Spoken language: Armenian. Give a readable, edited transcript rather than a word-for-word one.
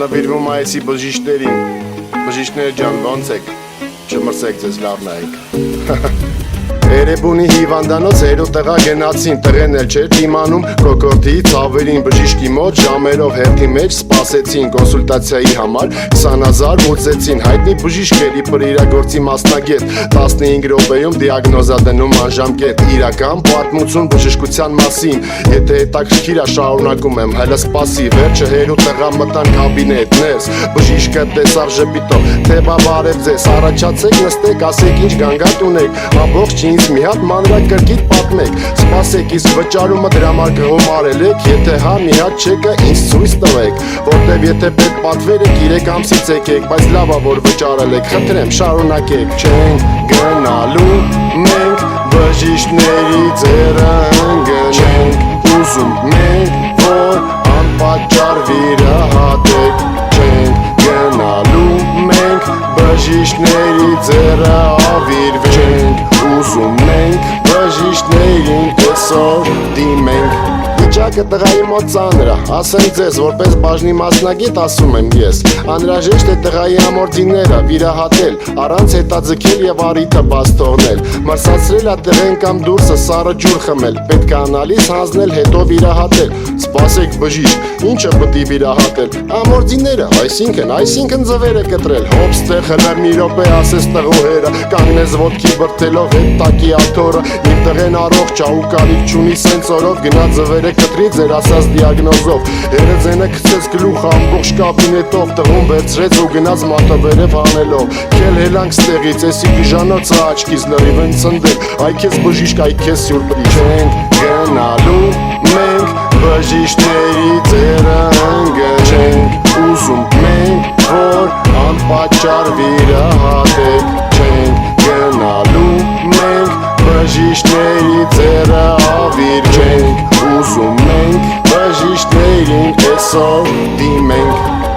նվիրվում այսի բժիշկներին։ Բժիշկներ ջան, ոնց եք, չմրսեք ձեզ լավ նայեք։ Երևունի հիվանդանոց հերոտեղա գնացին, տղեն էլ չէր դիմանում կոկորդի ցավերին, բժիշկի մոտ ժամերով հերթի մեջ սպասեցին, կոնսուլտացիայի համար 20,000 ուծեցին, հայտնի բժիշկ էր իբր իրագործի մասնագետ, 15 րոպեում դիագնոզա դնում անժամկետ, իրական պատմություն բժշկության մասին, եթե հետաքրքիր է շարունակում եմ, հələ սպասի, վերջը հերոտեղա մտան կաբինետ, ներս, բժիշկը տեսավ ժպիտով, թե բարև ձեզ, առաջացեք նստեք, ասեք ինչ գանգատ ունեք, ամբողջ ինձ մի հատ մանրակրկիտ պատմեք, սպասեք իսկ վճարումը դրամար կհոմարել եք, եթե հա մի հատ չեկը ինձ ցույց տվեք, որտեվ եթե պետք պատվեր եք 3 ամսից եկեք, բայց լավա որ վճարել եք, խնդրեմ շարունակեք, չենք գնալու մենք բժիշկների ձեռը ընկնենք, ուզում մենք որ անպատճառ վիրահատեք, չենք գնալու մենք բժիշկների ձեռը ավիրվենք, ուզում ենք բժիշկներին այսօր դիմենք, վիճակը տղայի մոտ ծանր է, ասեմ ձեզ, որպես բաժնի մասնագետ ասում եմ ես, անհրաժեշտ է տղայի ամորձիները վիրահատել, առանց հետաձգել եւ առիթը բաց թողնել, մրսացրել ա տղեն կամ դուրսը սառը ջուր խմել, պետք է անալիզ հանձնել, հետո վիրահատել, սպասեք բժիշկ, ինչը պիտի վիրահատել, ամորձիները, այսինքն ձվերը կտրել, հոպ ստեղ հլը մի րոպե ասես տղուհերը, կանգնես ոտքի բրդելով հետ տակի աթորը, իմ տղեն առողջ ա ու կարիք չունի սենց օրով գնա ձվերը կտրի ձեր ասած դիագնոզով, երեզենը գցեց գլուխը ամբողջ կաբինետով, տղուն վերցրեց ու գնաց մատավերև հանելով, քել հելանք ստեղից, էսի գժանոցը աչքից լրիվ են ծնդել, այ քեզ բժիշկ, այ քեզ սյուրպրիզ, չենք գնալու մենք բժիշկների ձեռը ընկնենք, ուզում մենք որ անպատճառ վիրահատեք, չենք գնալու մենք բժիշկների ձեռը ավիրվենք, ուզում ենք բժիշկներին այսօր դիմենք,